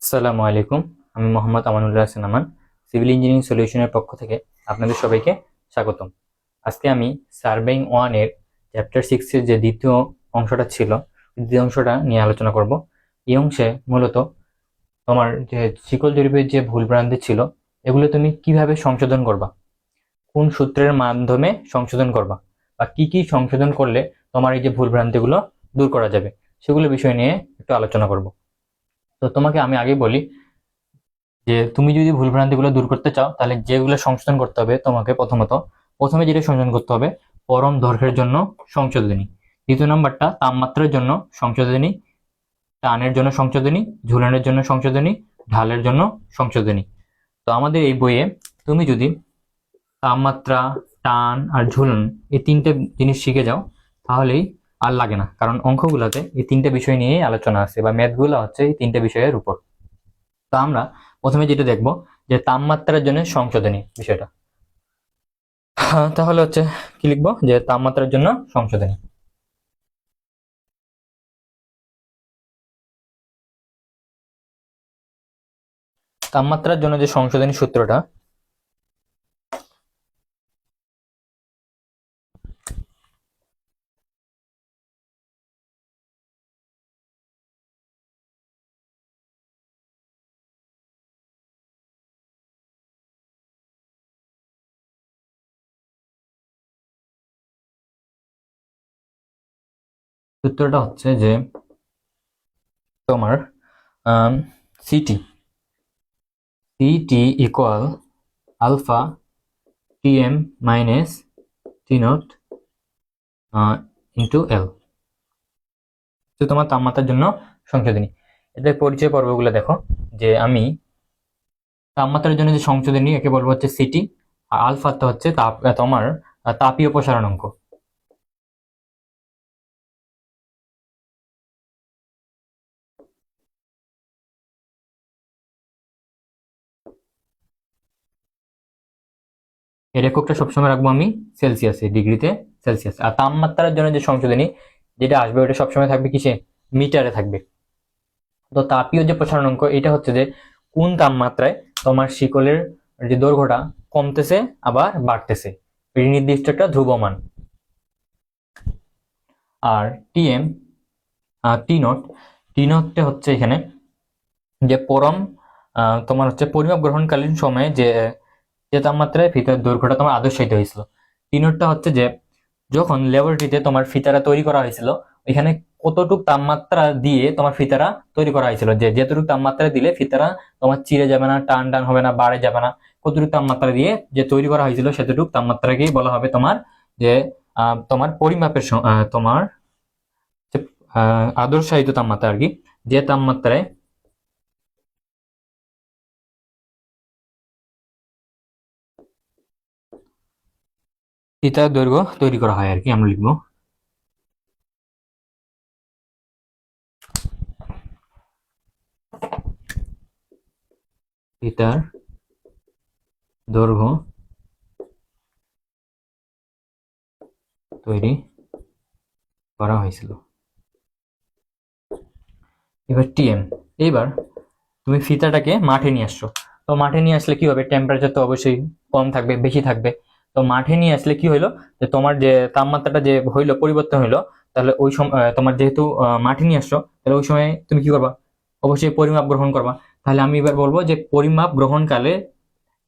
আসসালামু আলাইকুম। আমি মোহাম্মদ আমানুল্লাহ হাসান আমান, সিভিল ইঞ্জিনিয়ারিং সলিউশনের পক্ষ থেকে আপনাদের সবাইকে স্বাগতম। আজকে আমি সার্ভেইং 1 এর চ্যাপ্টার 6 এর যে দ্বিতীয় অংশটা ছিল, দ্বিতীয় অংশটা নিয়ে আলোচনা করব। এই অংশে মূলত তোমার যে শিকল জরিপের যে ভুলভ্রান্তি ছিল, এগুলো তুমি কিভাবে সংশোধন করবা, কোন সূত্রের মাধ্যমে সংশোধন করবা, বা কি কি সংশোধন করলে তোমার এই যে ভুলভ্রান্তিগুলো দূর করা যাবে, সেগুলো বিষয় নিয়ে একটু আলোচনা করব। তো তোমাকে আমি আগে বলি যে তুমি যদি ভুলভ্রান্তিগুলো দূর করতে চাও, তাহলে যেগুলো সংশোধন করতে হবে তোমাকে প্রথমে যেটা সংশোধন করতে হবে, পরম দৈর্ঘ্যের জন্য সংশোধনী। দ্বিতীয় নাম্বারটা তাপমাত্রার জন্য সংশোধনী, টানের জন্য সংশোধনী, ঝুলানোর জন্য সংশোধনী, ঢালের জন্য সংশোধনী। তো আমাদের এই বইয়ে তুমি যদি তাপমাত্রা, টান আর ঝুলন এই তিনটে জিনিস শিখে যাও, তাহলেই আর লাগে না, কারণ অঙ্কগুলোতে এই তিনটে বিষয় নিয়েই আলোচনা আছে, বা ম্যাথগুলো হচ্ছে এই তিনটে বিষয়ের উপর। তো আমরা প্রথমে যেটা দেখবো যে তাপমাত্রার জন্য সংশোধনী বিষয়টা। তাহলে হচ্ছে কি লিখবো, যে তাপমাত্রার জন্য সংশোধনী। তাপমাত্রার জন্য যে সংশোধনী সূত্রটা, সূত্রটা হচ্ছে যে তোমার CT CT equal alpha TM minus T naught into L. তো তোমার তাপমাত্রার জন্য সংশোধনী। এদের পরিচয় পর্বগুলো দেখো, যে আমি তাপমাত্রার জন্য যে সংশোধনী একে বলবো হচ্ছে সিটি, আর আলফাটা হচ্ছে তোমার তাপীয় প্রসারণাঙ্ক। এর এককটা সবসময় রাখবো আমি সেলসিয়াসে, ডিগ্রিতে সেলসিয়াস। আর তাপমাত্রার জন্য যে সংশোধনী যেটা আসবে, ওটা সবসময় থাকবে কিসে, মিটারে থাকবে। তো তাপীয় যে প্রসারণাঙ্ক, এটা হচ্ছে যে কোন তাপমাত্রায় তোমার শিকলের যে দৈর্ঘ্যটা কমতেছে আবার বাড়তেছে, এই নির্দিষ্ট একটা ধ্রুবমান। আর টিএম টি নট, টি নটটা হচ্ছে এখানে যে তোমার হচ্ছে পরিমাপ গ্রহণকালীন সময়ে যে যে তাপমাত্রায় ফিতার দৈর্ঘ্যটা তোমার আদর্শায়িত হয়েছিল। টি নটটা হচ্ছে যে যখন ল্যাবরেটরিতে তোমার ফিতারা তৈরি করা হয়েছিল, এখানে কতটুক তাপমাত্রা দিয়ে তোমার ফিতারা তৈরি করা হয়েছিল, যে যতটুকু তাপমাত্রা দিলে ফিতারা তোমার চিড়ে যাবে না, টান টান হবে না, বাড়ে যাবে না, কতটুকু তাপমাত্রা দিয়ে যে তৈরি করা হয়েছিল, সেতটুকু তাপমাত্রাকেই বলা হবে তোমার যে তোমার পরিমাপের তোমার আদর্শায়িত তাপমাত্রা আর কি, যে তাপমাত্রায় ফিতার দৈর্ঘ্য তৈরি করা হয় আর কি, আমরা লিখবো ফিতার দৈর্ঘ্য তৈরি করা হয়েছিল। এবার টিএম, এইবার তুমি ফিতাটাকে মাঠে নিয়ে আসছো। তো মাঠে নিয়ে আসলে কি হবে, টেম্পারেচার তো অবশ্যই কম থাকবে, বেশি থাকবে। তো মাঠে নিয়ে আসলে কি হইলো, যে তোমার যে তাপমাত্রাটা যে হইলো, পরিবর্তন হইলো, তাহলে ওই সময় তোমার যেহেতু মাঠে নিয়ে আসছো, তাহলে ওই সময় তুমি কি করবা, অবশ্যই পরিমাপ গ্রহণ করবা। তাহলে আমি এবার বলবো যে পরিমাপ গ্রহণকালে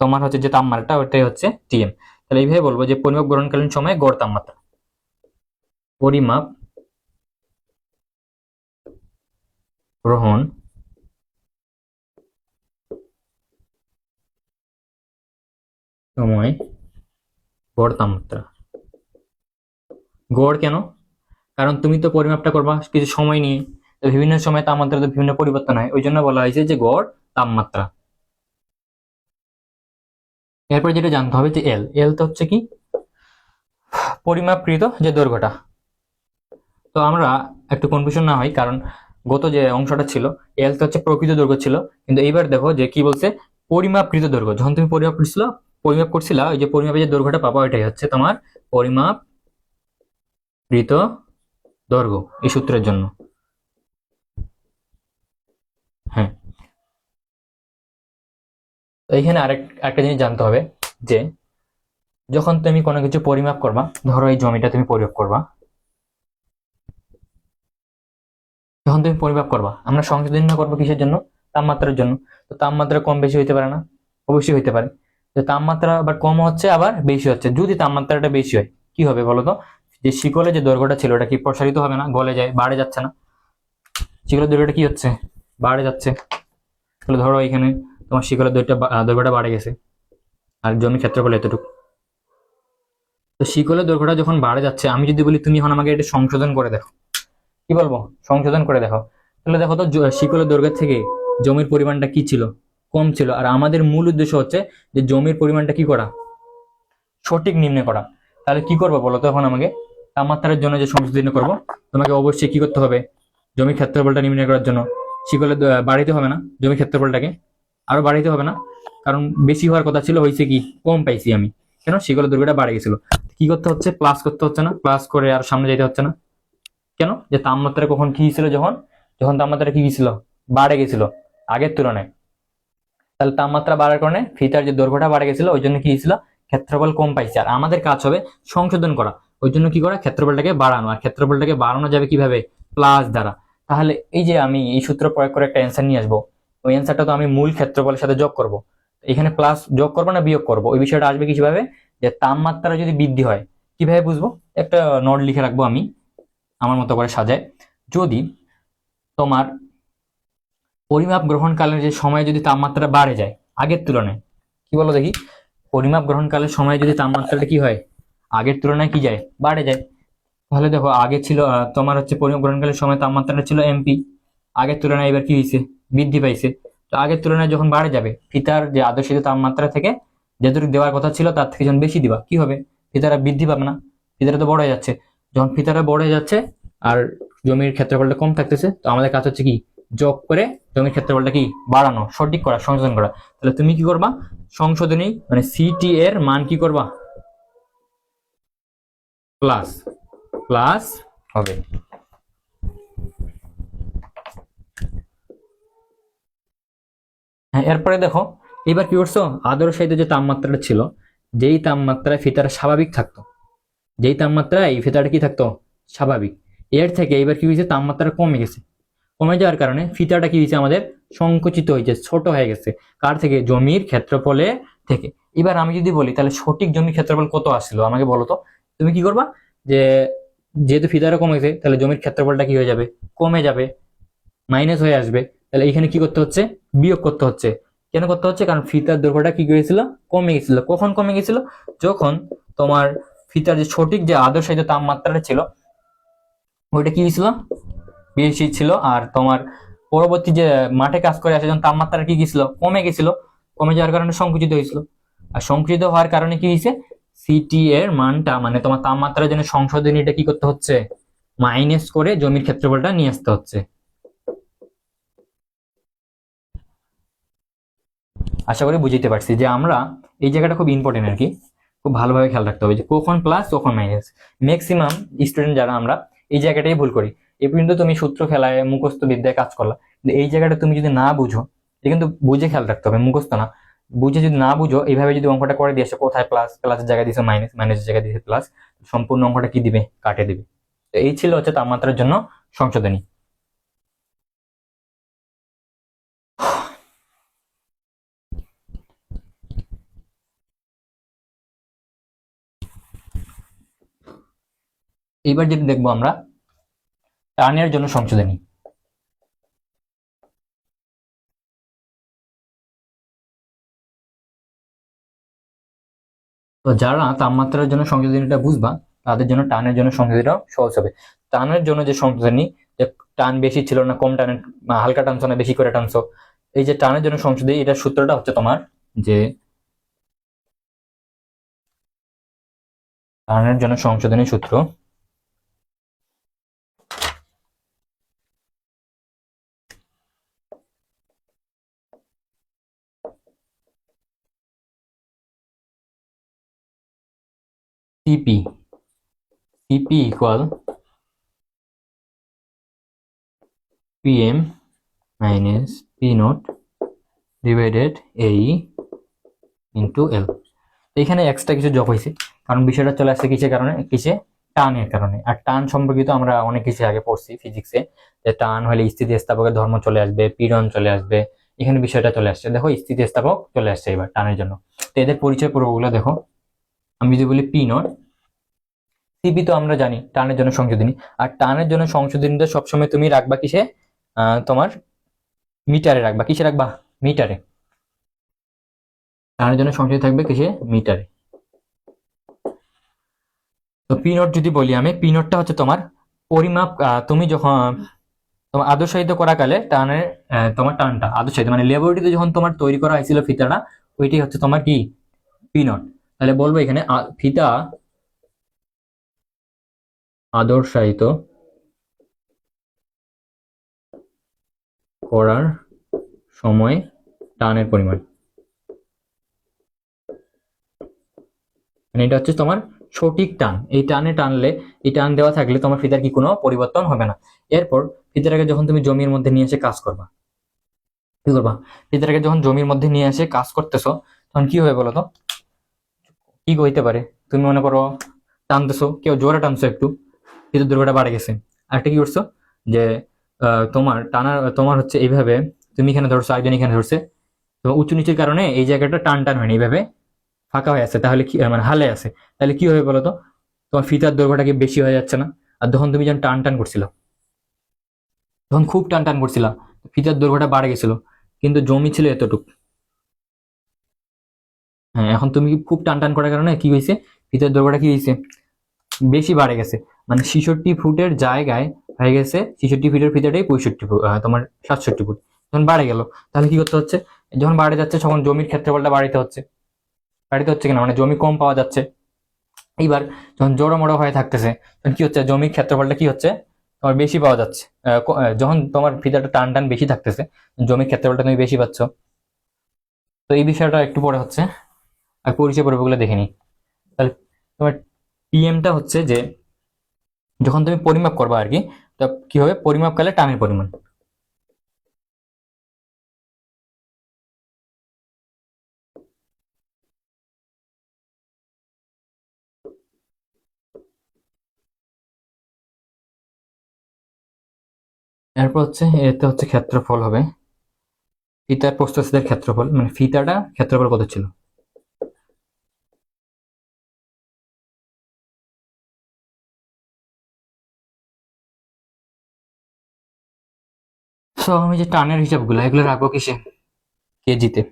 তোমার হচ্ছে যে তাপমাত্রাটা, ওটাই হচ্ছে টিএম। তাহলে এইভাবে বলবো যে পরিমাপ গ্রহণকালীন সময়ে গড় তাপমাত্রা, পরিমাপ গ্রহণ সময় গড় তাপমাত্রা। গড় কেন, কারণ তুমি তো পরিমাপটা করবা কিছু সময় নিয়ে, তো বিভিন্ন সময় তাপমাত্রা তো বিভিন্ন পরিবর্তন হয়, ওই জন্য বলা হয়েছে যে গড় তাপমাত্রা। এরপর যেটা জানতে হবে যে এল, এল তো হচ্ছে কি পরিমাপকৃত যে দৈর্ঘ্যটা। তো আমরা একটু কনফিউশন না হয়, কারণ গত যে অংশটা ছিল এল তো হচ্ছে প্রকৃত দৈর্ঘ্য ছিল, কিন্তু এইবার দেখো যে কি বলছে, পরিমাপকৃত দৈর্ঘ্য। যখন তুমি পরিমাপ করছিলা, ওই যে পরিমাপের যে দৈর্ঘ্যটা পাবা, ওইটাই হচ্ছে তোমার পরিমাপকৃত দৈর্ঘ্য এই সূত্রের জন্য। হ্যাঁ, তো এখানে আরেকটা জিনিস জানতে হবে যে যখন তুমি কোনো কিছু পরিমাপ করবা, ধরো এই জমিটা তুমি পরিমাপ করবা, যখন তুমি পরিমাপ করবা আমরা সংশোধন করবো কিসের জন্য? তাপমাত্রার জন্য। তো তাপমাত্রা কম বেশি হইতে পারে না? অবশ্যই হইতে পারে। তো তাপমাত্রা আবার কম হচ্ছে আবার বেশি হচ্ছে। যদি তাপমাত্রাটা বেশি হয় কি হবে বলতো? যে শিকলে যে দৈর্ঘ্যটা ছিল ওটা কি প্রসারিত হবে না? গলে যায়, বাড়ে যাচ্ছে না? শিকলের দৈর্ঘ্যটা কি হচ্ছে? বাড়ে যাচ্ছে। তাহলে ধরো এখানে তোমার শিকলের দৈর্ঘ্যটা বাড়ে গেছে, আর জমির ক্ষেত্রফল এতটুকু। তো শিকলের দৈর্ঘ্যটা যখন বাড়ে যাচ্ছে, আমি যদি বলি তুমি এখন আমাকে এটা সংশোধন করে দেখো, কি বলবো? সংশোধন করে দেখো। তাহলে দেখো তো শিকলের দৈর্ঘ্য থেকে জমির পরিমাণটা কি ছিল? কম ছিল। আর আমাদের মূল উদ্দেশ্য হচ্ছে যে জমির পরিমাণটা কি করা? সঠিক নির্ণয় করা। তাহলে কি করবো বলো তো এখন আমাকে? তাপমাত্রার জন্য যে সংশোধন করবো, তোমাকে অবশ্যই কি করতে হবে? জমির ক্ষেত্রফলটা নির্ণয় করার জন্য শিকলে বাড়াইতে হবে না জমির ক্ষেত্রফলটাকে? আরো বাড়াইতে হবে না? কারণ বেশি হওয়ার কথা ছিল, হয়েছে কি কম পাইছি আমি। কেন? শিকলের দৈর্ঘ্যটা বাড়ে গেছিল। কি করতে হচ্ছে? প্লাস করতে হচ্ছে না? প্লাস করে আর সামনে যেতে হচ্ছে না? কেন? যে তাপমাত্রা কখন কি ছিল? যখন যখন তাপমাত্রা কি ছিল? বাড়ে গেছিল আগের তুলনায়। তাহলে তাপমাত্রা বাড়ার কারণে ফিতার যে দৈর্ঘ্যটা বাড়ে গেছিল, ওই জন্য কি ছিল? ক্ষেত্রফল কম পাইছে। আর আমাদের কাজ হবে সংশোধন করা। ওই জন্য কি করা? ক্ষেত্রফলটাকে বাড়ানো। আর ক্ষেত্রফলটাকে বাড়ানো যাবে কিভাবে? প্লাস দ্বারা। তাহলে এই যে আমি এই সূত্র প্রয়োগ করে একটা অ্যান্সার নিয়ে আসবো, ওই অ্যান্সারটা তো আমি মূল ক্ষেত্রফলের সাথে যোগ করব। এখানে প্লাস যোগ করবো না বিয়োগ করবো, ওই বিষয়টা আসবে কিভাবে? যে তাপমাত্রা যদি বৃদ্ধি হয়, কিভাবে বুঝবো? একটা নোট লিখে রাখবো আমি আমার মতো করে সাজায়। যদি তোমার পরিমাপ গ্রহণকালের যে সময় যদি তাপমাত্রা বাড়ে যায় আগের তুলনায়, কি বলো দেখি? পরিমাপ গ্রহণকালের সময় যদি তাপমাত্রাটা কি হয়? আগের তুলনায় কি যায়? বাড়ে যায়। তাহলে দেখো আগে ছিল তোমার হচ্ছে পরিমাপ গ্রহণকালের সময় তাপমাত্রাটা ছিল এমপি, আগের তুলনায় এবার কি হয়েছে? বৃদ্ধি পাইছে। তো আগের তুলনায় যখন বাড়ে যাবে, ফিতার যে আদর্শিত তাপমাত্রা থেকে যেটুকু দেওয়ার কথা ছিল তার থেকে যখন বেশি দিবা, কি হবে? ফিতারা বৃদ্ধি পাবে না? ফিতাটা তো বড় হয়ে যাচ্ছে। যখন ফিতাটা বড় হয়ে যাচ্ছে আর জমির ক্ষেত্রফলটা কম থাকতেছে, তো আমাদের কাজ হচ্ছে কি? যোগ করে জমির ক্ষেত্রফলটা কি বাড়ানো, সঠিক করা, সংশোধন করা। তাহলে তুমি কি করবা? সংশোধনী মানে সিটি এর মান কি করবা? প্লাস প্লাস হবে। হ্যাঁ, এরপরে দেখো এবার কি করছো? আদর্শায়িত যে তাপমাত্রাটা ছিল, যেই তাপমাত্রায় ফিতাটা স্বাভাবিক থাকতো, যেই তাপমাত্রায় এই ফিতাটা কি থাকতো? স্বাভাবিক। এর থেকে এবার কি হয়েছে? তাপমাত্রা কমে গেছে। কমে যাওয়ার কারণে ফিতাটা কি হয়েছে? আমাদের সংকুচিত হয়েছে, ছোট হয়ে গেছে। কার থেকে? জমির ক্ষেত্রফলে থেকে। এবার আমি যদি বলি তাহলে সঠিক জমির ক্ষেত্রফল কত আসছিল আমাকে বলো তো? তুমি কি করবা? যে যেহেতু ফিতাটা কমে গেছে, তাহলে জমির ক্ষেত্রফলটা কি হয়ে যাবে? কমে যাবে, মাইনাস হয়ে আসবে। তাহলে এখানে কি করতে হচ্ছে? বিয়োগ করতে হচ্ছে। কেন করতে হচ্ছে? কারণ ফিতার দৈর্ঘ্যটা কি গেছিল? কমে গেছিল। কখন কমে গেছিল? যখন তোমার ফিতার যে সঠিক যে আদর্শিত তাপমাত্রাটা ছিল ওইটা কি হয়েছিল? বেশি ছিল। আর তোমার পরবর্তী যে মাঠে কাজ করে আসে যখন তাপমাত্রা কি গেছিল? কমে গেছিল। কমে যাওয়ার কারণে সংকুচিত হয়েছিল। আর সংকুচিত হওয়ার কারণে কি হয়েছে? সিটি এর মানটা মানে তোমার তাপমাত্রার জন্য সংশোধনীটা কি করতে হচ্ছে? মাইনাস করে জমির ক্ষেত্রফলটা নিয়ে আসতে হচ্ছে। আশা করি বুঝতে পারছি যে আমরা এই জায়গাটা খুব ইম্পর্টেন্ট আর কি, খুব ভালোভাবে খেয়াল রাখতে হবে যে কখন প্লাস কখন মাইনাস। ম্যাক্সিমাম স্টুডেন্ট যারা আমরা এই জায়গাটাই ভুল করি। এ পর্যন্ত তুমি সূত্র খেলায় মুখস্থ বিদ্যায় কাজ করলা, কিন্তু এই জায়গাটা তুমি যদি না বুঝো, এটা কিন্তু বুঝে খেয়াল রাখতে হবে, মুখস্থ না। বুঝে যদি না বুঝো, এইভাবে যদি অঙ্কটা করে দিয়ে আসো, কোথায় প্লাস, প্লাসের জায়গায় দিয়েছে মাইনাস, মাইনাসের জায়গায় দিয়েছে প্লাস, সম্পূর্ণ অঙ্কটা কি দিবে? কাটে দিবে। তো এই ছিল হচ্ছে তাপমাত্রার জন্য সংশোধনী। এইবার যেটা দেখবো আমরা টার্নের জন্য সংশোধনী। তো যারা তাপমাত্রার জন্য সংশোধনীটা বুঝবা, তাদের জন্য টানের জন্য সংশোধনীটাও সহজ হবে। টানের জন্য যে সংশোধনী, যে টান বেশি ছিল না কম টানের, হালকা টানছো না বেশি করে টানছো, এই যে টানের জন্য সংশোধনী, এটার সূত্রটা হচ্ছে তোমার যে টানের জন্য সংশোধনী সূত্র CP. CP equal PM minus P not divided এই ইন্টু এল। এখানে এক্সট্রা কিছু যোগ হয়েছে, কারণ বিষয়টা চলে আসছে কিসের কারণে, কিসে, টানের কারণে। আর টান সম্পর্কিত আমরা অনেক কিছু আগে পড়ছি ফিজিক্সে, যে টান হলে স্থিতিস্থাপকের ধর্ম চলে আসবে, পীড়ন চলে আসবে। এখানে বিষয়টা চলে আসছে, দেখো স্থিতিস্থাপক চলে আসছে এবার টানের জন্য। তো এদের পরিচয় পর্বগুলো দেখো। আমি যদি বলি পি নট, সিপি তো আমরা জানি টানের জন্য সংশোধনী। আর টানের জন্য সংশোধনীটা সবসময় তুমি রাখবা কিসে, তোমার মিটারে রাখবা। কিসে রাখবা? মিটারে। টানের জন্য সংশোধনী থাকবে কিসে? মিটারে। তো পি নোট যদি বলি আমি, পি নোটটা হচ্ছে তোমার পরিমাপ। তুমি যখন তোমার আদর্শায়িত করাকালে টানের তোমার টানটা আদর্শায়িত মানে ল্যাবরেটরিতে যখন তোমার তৈরি করা হয়েছিল ফিতাটা, ওইটাই হচ্ছে তোমার কি, পি নোট। তাহলে বলবো এখানে ফিতা আদর্শায়িত করার সময় টানের পরিমাণ, মানে এটা হচ্ছে তোমার সঠিক টান। এই টানে টানলে, এই টান দেওয়া থাকলে তোমার ফিতার কি কোনো পরিবর্তন হবে না। এরপর ফিতাটাকে যখন তুমি জমির মধ্যে নিয়ে এসে কাজ করবা, কি করবা? ফিতাটাকে যখন জমির মধ্যে নিয়ে এসে কাজ করতেছো, তখন কি হবে বলো তো? কি হইতে পারে? তুমি মনে করো টানতেছো, কেউ জোরে টানছো একটু, ফিতার দৈর্ঘ্যটা বাড়ে গেছে। আরেকটা কি করছো, যে তোমার টানার তোমার হচ্ছে এইভাবে, তুমি এখানে ধরছো, আরেকজন এখানে ধরছে, তো উঁচু নিচের কারণে এই জায়গাটা টান টান হয়নি, এইভাবে ফাঁকা হয়ে আছে। তাহলে কি মানে হালে আছে, তাহলে কি হবে বলো তো? তোমার ফিতার দৈর্ঘ্যটা কি বেশি হয়ে যাচ্ছে না? আর যখন তুমি যখন টান টান করছিল, যখন খুব টান টান করছিল, ফিতার দৈর্ঘ্যটা বাড়ে গেছিল, কিন্তু জমি ছিল এতটুকু। হ্যাঁ, এখন তুমি খুব টান টান করার কারণে কি হয়েছে, ফিতার দৈর্ঘ্যটা কি হয়েছে, বেশি বাড়ে গেছে। মানে 66 ফুটের জায়গায় হয়ে গেছে, 66 ফিটের ফিতাটাই 65 ফুট, তোমার 67 ফুট। যখন বাড়ে গেল, তাহলে কি করতে হচ্ছে, যখন বাড়ে যাচ্ছে তখন জমির ক্ষেত্রফলটা বাড়িতে হচ্ছে। বাড়িতে হচ্ছে কিনা, মানে জমি কম পাওয়া যাচ্ছে। এইবার যখন জড়ো মড়ো হয়ে থাকতেছে, তখন কি হচ্ছে, জমির ক্ষেত্রফলটা কি হচ্ছে, তোমার বেশি পাওয়া যাচ্ছে। যখন তোমার ফিতাটা টান টান বেশি থাকতেছে, জমির ক্ষেত্রফলটা তুমি বেশি পাচ্ছ। তো এই বিষয়টা একটু পরে হচ্ছে, আর পরিচয় পর্বগুলো দেখে নিই। তাহলে তোমার পিএমটা হচ্ছে যে যখন তুমি পরিমাপ করবা আর কি, তো কি হবে, পরিমাপকালে টানের পরিমাণ। এরপর হচ্ছে এতে হচ্ছে ক্ষেত্রফল হবে, ফিতার প্রস্থচ্ছেদের ক্ষেত্রফল, মানে ফিতাটা ক্ষেত্রফল কত ছিল। সো আমি যে টানের হিসাবগুলো এগুলো রাখবো কিসে, কেজিতে।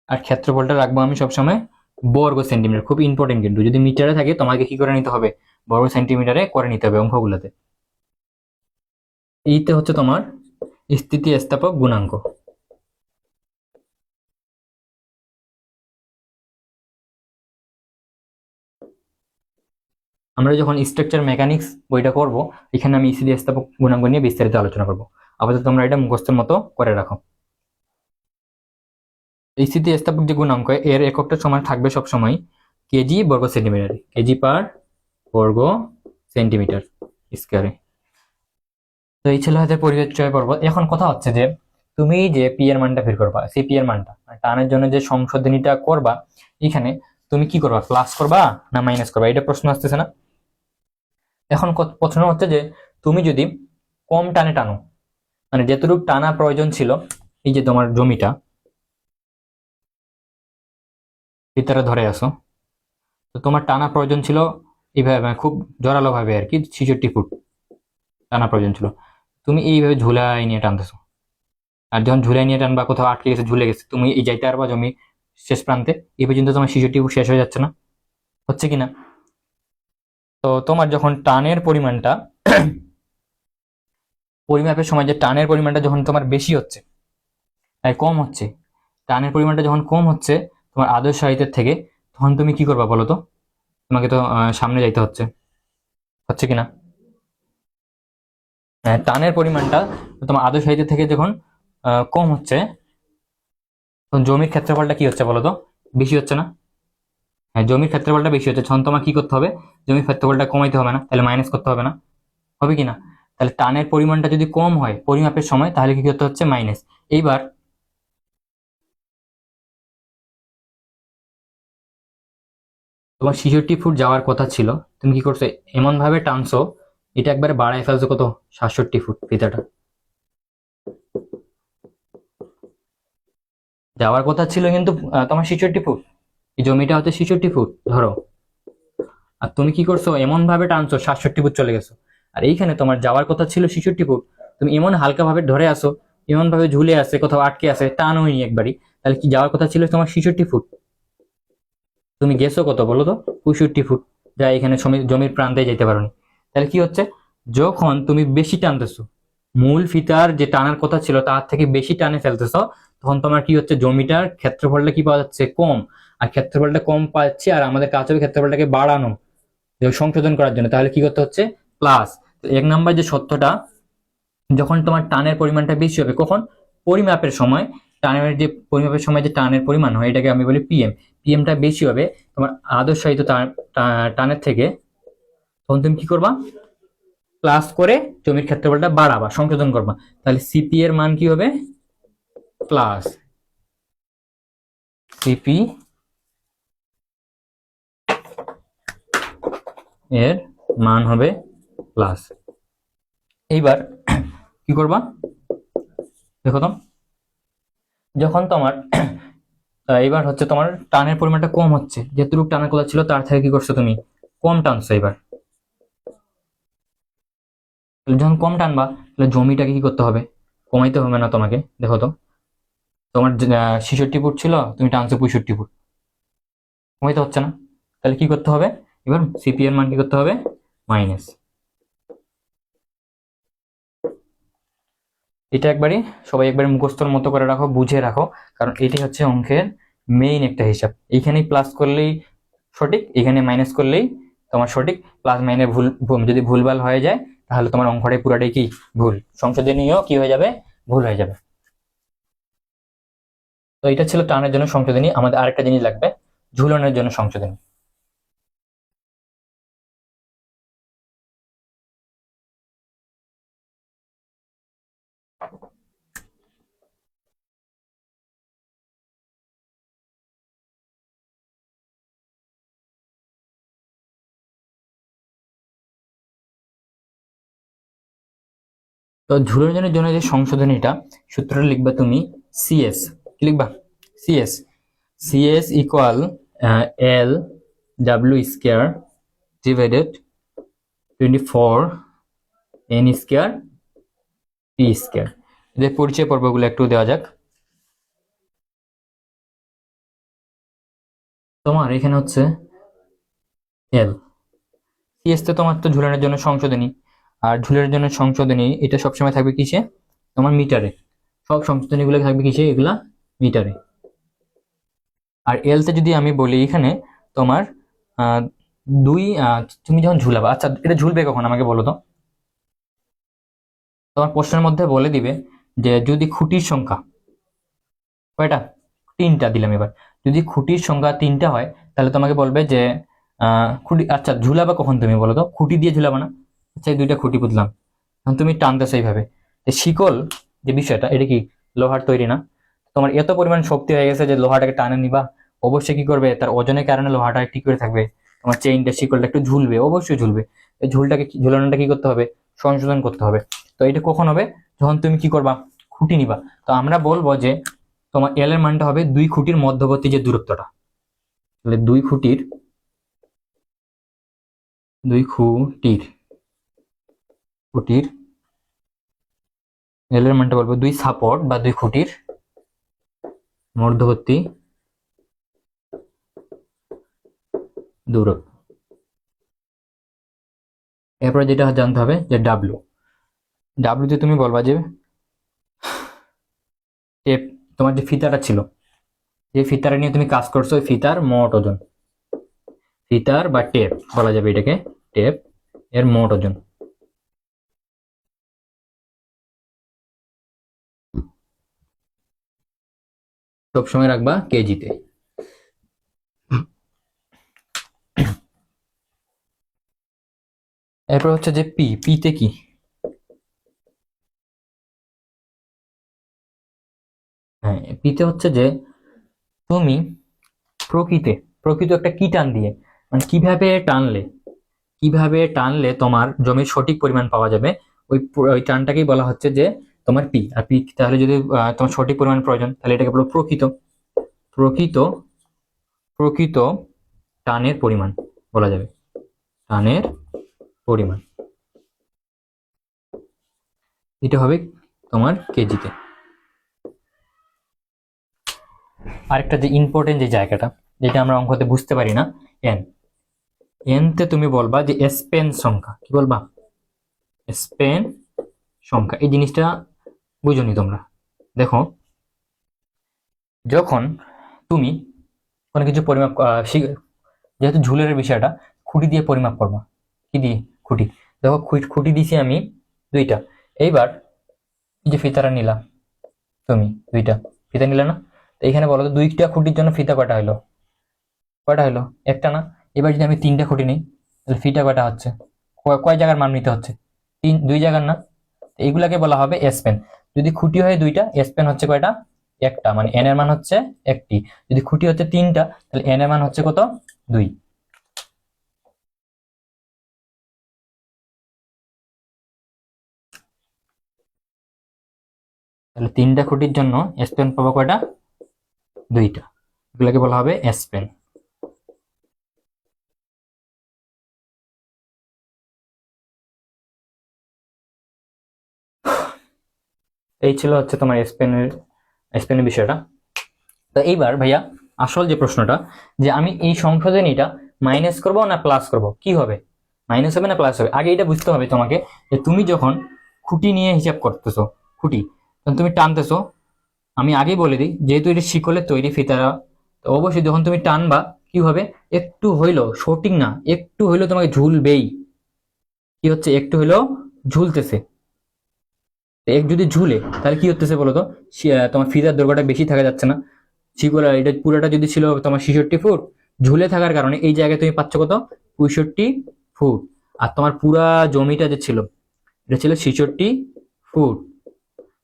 আর ক্ষেত্রফলটা রাখবো আমি সবসময় বর্গ সেন্টিমিটার। খুব ইম্পর্টেন্ট, কিন্তু যদি মিটারে থাকে তোমাকে কি করে নিতে হবে, বর্গ সেন্টিমিটারে করে নিতে হবে অঙ্কগুলোতে। এইতে হচ্ছে তোমার স্থিতিস্থাপক গুণাঙ্ক। আমরা যখন স্ট্রাকচার মেকানিক্স বইটা করব, এখানে আমি স্থিতিস্থাপক গুণাঙ্ক নিয়ে বিস্তারিত আলোচনা করব। আপাতত তোমরা এটা মুখস্থের মতো করে রাখো। এই স্থিতিস্থাপক যে গুণাঙ্ক, এর এককটা সমান থাকবে সবসময় কেজি বর্গ সেন্টিমিটার, কেজি পার বর্গ সেন্টিমিটার স্কয়ারে। তো এই ছিল হাতে পরিচয় পর্ব। এখন কথা হচ্ছে যে তুমি যে পি এর মানটা বের করবা, সেই পি এর মানটা মানে টানের জন্য যে সংশোধনীটা করবা, এখানে তুমি কি করবা, প্লাস করবা না মাইনাস করবা, এটা প্রশ্ন আসতেছে না? এখন প্রশ্ন হচ্ছে যে তুমি যদি কম টানে টানো, মানে যেটুকু টানা প্রয়োজন ছিল, এই যে তোমার জমিটা ভিতরে ধরে আসো, তো তোমার টানা প্রয়োজন ছিল এইভাবে, মানে খুব জোরালো ভাবে আর কি, 66 ফুট টানা প্রয়োজন ছিল। তুমি এইভাবে ঝুলাই নিয়ে টানতেছো, আর যখন ঝুলাই নিয়ে টানবা, কোথাও আটকে গেছে, ঝুলে গেছে, তুমি এই যাইতে পারবা জমি শেষ প্রান্তে, এই পর্যন্ত তোমার 66 ফুট শেষ হয়ে যাচ্ছে না, হচ্ছে কিনা? তো তোমার যখন টানের পরিমাণটা পরিমাপের সময় যে টানের পরিমাণটা যখন তোমার বেশি হচ্ছে, কম হচ্ছে, টানের পরিমাণটা যখন কম হচ্ছে তোমার আদর্শ সাহিত্যের থেকে, তখন তুমি কি করবা বলো তো? তোমাকে তো সামনে যাইতে হচ্ছে কিনা? টানের পরিমাণটা তোমার আদর্শ সাহিত্যের থেকে যখন কম হচ্ছে, তখন জমির ক্ষেত্রফলটা কি হচ্ছে বলো তো, বেশি হচ্ছে না? হ্যাঁ, জমির ক্ষেত্রফলটা বেশি হচ্ছে, তখন তোমার কি করতে হবে, জমির ক্ষেত্রফলটা কমাইতে হবে না, তাহলে মাইনাস করতে হবে না, হবে কিনা? তাহলে টানের পরিমাণটা যদি কম হয় পরিমাপের সময়, তাহলে কি করতে হচ্ছে, মাইনাস। এইবার তোমার 66 ফুট যাওয়ার কথা ছিল, তুমি কি করছো, এমন ভাবে টানছো, এটা একবারে বাড়ায় ফেলছো কত, 67 ফুট ফিতাটা। যাওয়ার কথা ছিল কিন্তু তোমার 66 ফুট, এই জমিটা হচ্ছে 66 ফুট ধরো, আর তুমি কি করছো, এমন ভাবে টানছো 67 ফুট চলে গেছো। আর এইখানে তোমার যাওয়ার কথা ছিল 66 ফুট, তুমি এমন হালকা ভাবে ধরে আসো, এমন ভাবে ঝুলে আছে, কোথাও আটকে আছে, টান হয়নি একবারই, তাহলে কি যাওয়ার কথা ছিল তোমার 66 ফুট, তুমি গেছো কত বলো তো, 65 ফুট, যা এখানে জমির প্রান্তে যেতে পারোনি। তাহলে কি হচ্ছে, যখন তুমি বেশি টানতেছো, মূল ফিতার যে টানার কথা ছিল তার থেকে বেশি টানে ফেলতেছো, তখন তোমার কি হচ্ছে, জমিটার ক্ষেত্রফলটা কি পাওয়া যাচ্ছে, কম। আর ক্ষেত্রফলটা কম পাচ্ছে, আর আমাদের কাজ হবে ক্ষেত্রফলটাকে বাড়ানো, সংশোধন করার জন্য। তাহলে কি করতে হচ্ছে, প্লাস। এক নাম্বার যে সত্যটা, যখন তোমার টানের পরিমাণটা বেশি হবে, কখন, পরিমাপের সময়, টানের যে পরিমাপের সময় যে টানের পরিমাণ হয়, এটাকে আমি বলি পিএম, পিএমটা বেশি হবে তোমার আদর্শায়িত টানের থেকে, তখন তুমি কি করবা, প্লাস করে জমির ক্ষেত্রফলটা বাড়াবা, সংশোধন করবা। তাহলে সিপি এর মান কি হবে, প্লাস সিপি এর মান হবে প্লাস। এইবার কি করবা, দেখো তো, যখন তোমার এবার হচ্ছে তোমার টানের পরিমাণটা কম হচ্ছে, যেটুকু টানের কথা ছিল তার থেকে কি করছো তুমি, কম টানছো। এবার যখন কম টানবা, তাহলে জমিটাকে কি করতে হবে, কমাইতে হবে না তোমাকে। দেখো তো, তোমার 66 ফুট ছিল, তুমি টানছো 65 ফুট, কমাইতে হচ্ছে না, তাহলে কি করতে হবে, এবার সিপি এর মান কি করতে হবে, মাইনাস। এটা একবারই সবাই একবার মুখস্থর মতো করে রাখো, বুঝে রাখো, কারণ এটি হচ্ছে অঙ্কের মেইন একটা হিসাব। এইখানেই প্লাস করলেই সঠিক, এখানে মাইনাস করলেই তোমার সঠিক। প্লাস মাইনাস যদি ভুলভাল হয়ে যায়, তাহলে তোমার অঙ্কটাই পুরাটাই কি ভুল, সংশোধনীয় কি হয়ে যাবে, ভুল হয়ে যাবে। তো এটা ছিল টানের জন্য সংশোধনী। আমাদের আরেকটা জিনিস লাগবে, ঝুলনের জন্য সংশোধনী। তো ঝুলনের জন্য যে সংশোধনীটা, সূত্রটা লিখবা তুমি, সিএস, কি লিখবা, CS, CS equal L W square divided 24 N square T square. এদের পরিচয় পর্বগুলো একটু দেওয়া যাক। তোমার এখানে হচ্ছে এল, সিএস তো তোমার তো ঝুলানোর জন্য সংশোধনী, আর ঝুলের জন্য সংশোধনী এটা সবসময় থাকবে কিসে, তোমার মিটারে, সব সংশোধনীগুলো থাকবে কিসে, এগুলা মিটারে। আর এল তে যদি আমি বলি এখানে তোমার আহ, দুই, তুমি যখন ঝুলাবা, আচ্ছা এটা ঝুলবে কখন আমাকে বলো তো, তোমার প্রশ্নের মধ্যে বলে দিবে যে যদি খুঁটির সংখ্যা কয়টা, 3টা দিলাম। এবার যদি খুঁটির সংখ্যা 3টা হয়, তাহলে তোমাকে বলবে যে খুঁটি, আচ্ছা ঝুলাবা কখন তুমি বলো তো, খুঁটি দিয়ে ঝুলাবা না, আচ্ছা এই 2টা খুঁটি পুঁতলাম, এখন তুমি টানতেছো এইভাবে, শিকল যে বিষয়টা, এটা কি লোহার তৈরি না, তোমার এত পরিমাণ শক্তি হয়ে গেছে যে লোহাটাকে টানে নিবা, অবশ্যই কি করবে, তার ওজনের কারণে লোহাটা ঠিক করে থাকবে, তোমার চেইনটা, শিকলটা একটু ঝুলবে, অবশ্যই ঝুলবে। এই ঝুলানোটা কি করতে হবে, সংশোধন করতে হবে। তো এটা কখন হবে, যখন তুমি কি করবা, খুঁটি নিবা। তো আমরা বলবো যে তোমার এল এর মানটা হবে 2 খুঁটির মধ্যবর্তী যে দূরত্বটা, তাহলে 2 খুঁটির এল এর মানটা বলবো 2 সাপোর্ট বা 2 খুঁটির মধ্যবর্তী দূরত্ব। এরপরে যেটা জানতে হবে যে ডাব্লিউ, ডাব্লিউতে তুমি বলবা যে টেপ, তোমার যে ফিতাটা ছিল, যে ফিতাটা নিয়ে তুমি কাজ করছো, ওই ফিতার মোট ওজন, ফিতার বা টেপ বলা যাবে এটাকে, টেপ এর মোট ওজন। সবসময় রাখবা কেজিতে। এরপর হচ্ছে যে পিতে কি, হ্যাঁ পিতে হচ্ছে যে তুমি প্রকৃত একটা কি টান দিয়ে, মানে কিভাবে টানলে তোমার জমির সঠিক পরিমাণ পাওয়া যাবে, ওই টানটাকেই বলা হচ্ছে যে তোমার পি। আর পি তাহলে যদি তোমার সঠিক পরিমাণ প্রয়োজন, তাহলে এটাকে বলো প্রকৃত প্রকৃত টানের পরিমাণ বলা যাবে, টানের পরিমাণ। এটা হবে তোমার কেজিতে। আরেকটা যে ইম্পর্টেন্ট যে জায়গাটা, যেটা আমরা অঙ্কতে বুঝতে পারি না, এনতে তুমি বলবা যে স্পেন সংখ্যা। কি বলবা? স্পেন সংখ্যা। এই জিনিসটা বুঝোনি তোমরা। দেখো, যখন তুমি কোনো কিছু পরিমাপ যেহেতু ঝুলের বিষয়টা, খুঁটি দিয়ে পরিমাপ করবা। কি দিয়ে? খুঁটি। দেখো, খুঁটি দিছি আমি 2টা। এইবার এই যে ফিতাটা নিলা, তুমি 2টা ফিতা নিলে না? তো এখানে বলো তো 2টা খুঁটির জন্য ফিতা কয়টা হলো? একটা না? এবার যদি আমি 3টা খুঁটি নিই, তাহলে ফিতা কয়টা হচ্ছে? কয় জায়গার মান নিতে হচ্ছে? 2 জায়গার না? এইগুলাকে বলা হবে স্পেন। যদি খুঁটি হয় 2টা, স্পেন হচ্ছে কয়টা? একটা, মানে এন এর মান হচ্ছে একটি। যদি খুঁটি হচ্ছে 3টা, তাহলে এন এর মান হচ্ছে কত? 2। তাহলে 3টা খুঁটির জন্য স্পেন পাবো কয়টা? 2টা। এগুলাকে বলা হবে স্পেন। এই ছিল হচ্ছে তোমার স্পেনের বিষয়টা। তো এইবার ভাইয়া আসল যে প্রশ্নটা, যে আমি এই সংশোধনীটা মাইনাস করব না প্লাস করব, কি হবে? মাইনাস হবে না প্লাস হবে? আগে এটা বুঝতে হবে তোমাকে, যে তুমি যখন খুঁটি নিয়ে হিসাব করতেছো, খুঁটি তখন তুমি টানতেছো। আমি আগেই বলে দিই, যেহেতু এটা শিকলের তৈরি ফিতারা, তো অবশ্যই যখন তুমি টানবা কি হবে? একটু হইলো, সঠিক না, একটু হইলো তোমাকে ঝুলবেই। কি হচ্ছে? একটু হইলো ঝুলতেছে। এক যদি ঝুলে, তাহলে কি হতেছে বলো তো? তোমার ফিতার দৈর্ঘ্যটা বেশি থাকা যাচ্ছে না। শিকড়, এটা পুরোটা যদি ছিল তোমার 66 ফুট, ঝুলে থাকার কারণে এই জায়গায় তুমি পাচ্ছ কত? 65 ফুট। আর তোমার পুরা জমিটা যে ছিল, এটা ছিল 66 ফুট।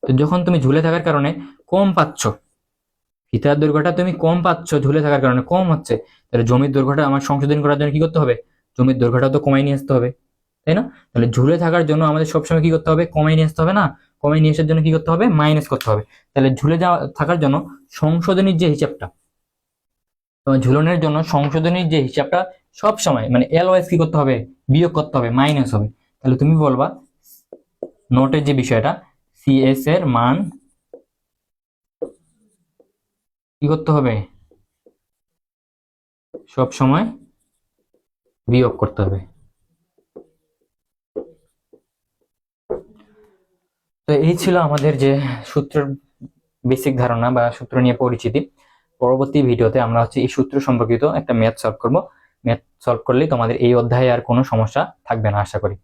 তো যখন তুমি ঝুলে থাকার কারণে কম পাচ্ছ, ফিতার দৈর্ঘ্যটা তুমি কম পাচ্ছ, ঝুলে থাকার কারণে কম হচ্ছে, তাহলে জমির দৈর্ঘ্যটা আমার সংশোধন করার জন্য কি করতে হবে? জমির দৈর্ঘ্যটা তো কমাই নিয়ে আসতে হবে, তাই না? তাহলে ঝুলে থাকার জন্য আমাদের সবসময় কি করতে হবে? কমাই নিয়ে আসতে হবে না? কমাই নিয়ে আসার জন্য কি করতে হবে? মাইনাস করতে হবে। তাহলে ঝুলে যাওয়া থাকার জন্য সংশোধনীর যে হিসাবটা, তোমার ঝুলনের জন্য সংশোধনীর যে হিসাবটা সব সময় মানে অলওয়েজ কি করতে হবে? বিয়োগ করতে হবে, মাইনাস হবে। তাহলে তুমি বলবা নোটের যে বিষয়টা, সিএস এর মান কি করতে হবে? সব সময় বিয়োগ করতে হবে। তো এই ছিল আমাদের যে সূত্রের বেসিক ধারণা বা সূত্র নিয়ে পরিচিতি। পরবর্তী ভিডিওতে আমরা হচ্ছে এই সূত্র সম্পর্কিত একটা ম্যাথ সলভ করব। ম্যাথ সলভ করলেই তোমাদের এই অধ্যায়ে আর কোনো সমস্যা থাকবে না আশা করি।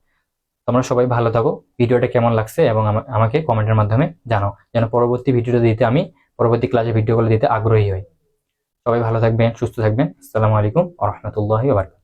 তোমরা সবাই ভালো থাকো। ভিডিওটা কেমন লাগছে এবং আমাকে কমেন্টের মাধ্যমে জানাও, যেন পরবর্তী ভিডিওটা দিতে আমি পরবর্তী ক্লাসে ভিডিওগুলো দিতে আগ্রহী হই। সবাই ভালো থাকবেন, সুস্থ থাকবেন। আসসালামু আলাইকুম ওয়া রাহমাতুল্লাহি ওয়া বারাকাতুহু।